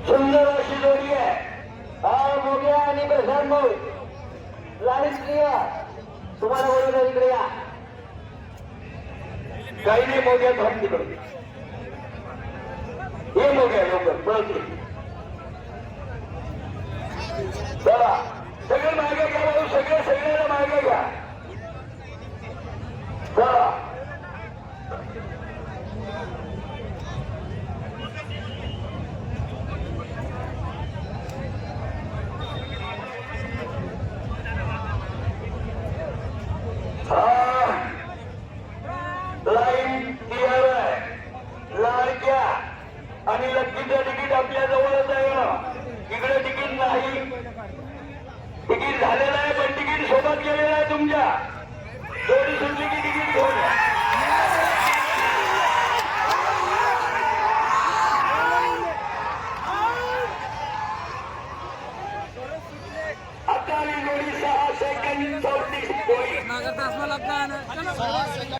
सुंदर अशी जोडी आहे. हा मोग्या आणि प्रशांत भाऊ लाईन क्लिअर. तुम्हाला बोलवलं इकडे या. काही नाही मोग्या थांब तिकडे. हे मोग्या लवकर पळते. चला सगळे मागे घ्या भाऊ. सगळ्याला मागे घ्या. चला लाईन क्लिअर आहे. लाडक्या आणि लक्कीचं तिकीट आपल्या जवळच आहे ना. इकडे तिकीट नाही. तिकीट झालेलं आहे पण तिकीट सोबत गेलेलं आहे तुमच्या. जोडी सुटली की तिकीट घेऊन या. आता जोडी 6 सेकंद 34 पॉईंट.